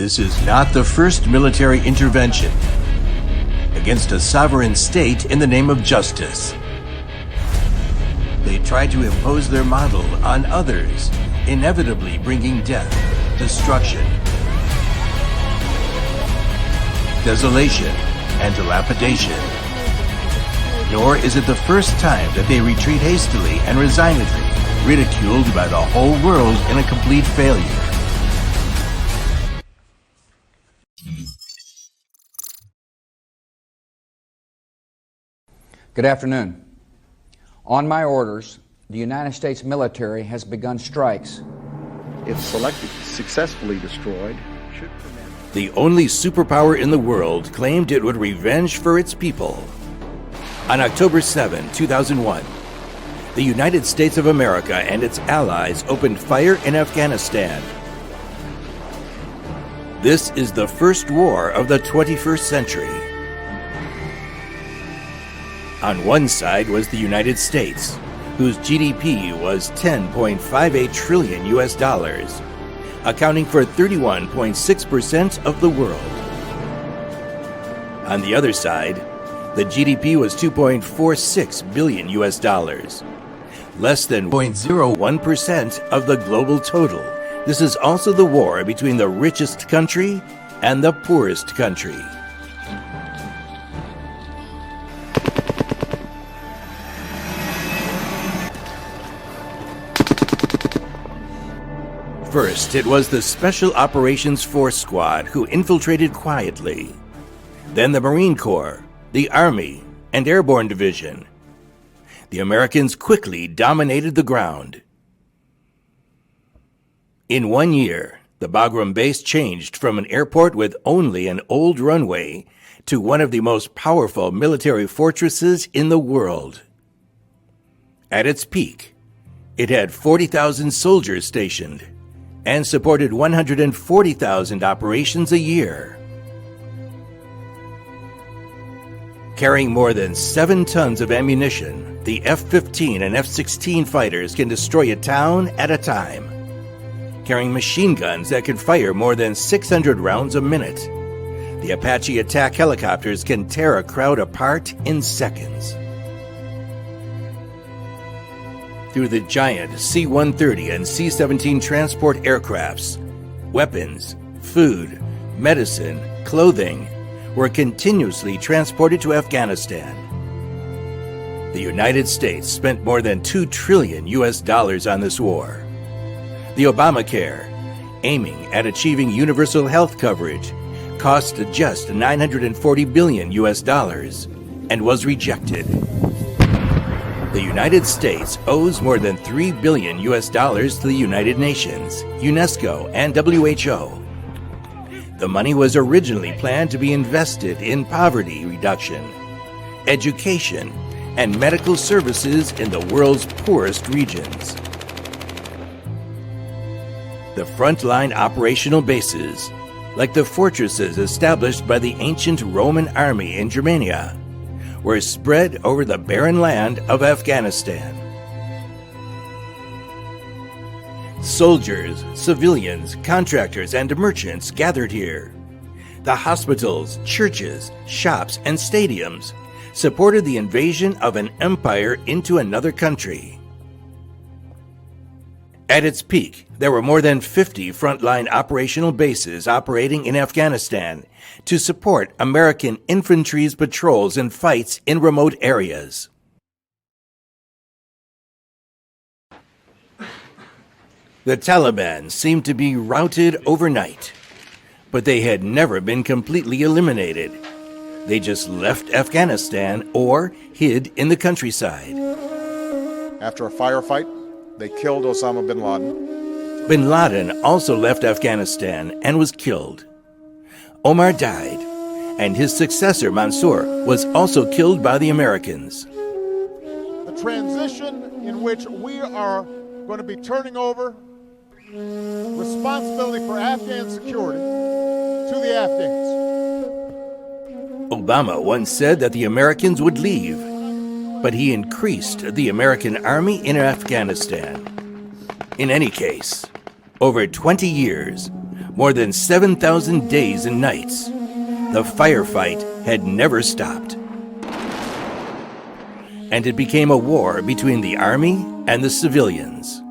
This is not the first military intervention against a sovereign state in the name of justice. They try to impose their model on others, inevitably bringing death, destruction, desolation, and dilapidation. Nor is it the first time that they retreat hastily and resignedly, ridiculed by the whole world in a complete failure. Good afternoon. On my orders, the United States military has begun strikes. If selected, successfully destroyed, should permit... The only superpower in the world claimed it would revenge for its people. On October 7, 2001, the United States of America and its allies opened fire in Afghanistan. This is the first war of the 21st century. On one side was the United States, whose GDP was 10.58 trillion US dollars, accounting for 31.6% of the world. On the other side, the GDP was 2.46 billion US dollars, less than 0.01% of the global total. This is also the war between the richest country and the poorest country. First, it was the Special Operations Force Squad who infiltrated quietly. Then the Marine Corps, the Army, and Airborne Division. The Americans quickly dominated the ground. In 1 year, the Bagram base changed from an airport with only an old runway to one of the most powerful military fortresses in the world. At its peak, it had 40,000 soldiers stationed and supported 140,000 operations a year. Carrying more than 7 tons of ammunition, the F-15 and F-16 fighters can destroy a town at a time. Carrying machine guns that can fire more than 600 rounds a minute, the Apache attack helicopters can tear a crowd apart in seconds. Through the giant C-130 and C-17 transport aircrafts, weapons, food, medicine, clothing were continuously transported to Afghanistan. The United States spent more than $2 trillion US dollars on this war. The Obamacare, aiming at achieving universal health coverage, cost just $940 billion US dollars and was rejected. The United States owes more than $3 billion US dollars to the United Nations, UNESCO, and WHO. The money was originally planned to be invested in poverty reduction, education, and medical services in the world's poorest regions. The frontline operational bases, like the fortresses established by the ancient Roman army in Germania, were spread over the barren land of Afghanistan. Soldiers, civilians, contractors, and merchants gathered here. The hospitals, churches, shops, and stadiums supported the invasion of an empire into another country. At its peak, there were more than 50 frontline operational bases operating in Afghanistan to support American infantry's patrols and fights in remote areas. The Taliban seemed to be routed overnight, but they had never been completely eliminated. They just left Afghanistan or hid in the countryside. After a firefight, they killed Osama bin Laden. Bin Laden also left Afghanistan and was killed. Omar died, and his successor, Mansour, was also killed by the Americans. The transition in which we are going to be turning over responsibility for Afghan security to the Afghans. Obama once said that the Americans would leave, but he increased the American army in Afghanistan. In any case, over 20 years, more than 7,000 days and nights. The firefight had never stopped. And it became a war between the army and the civilians.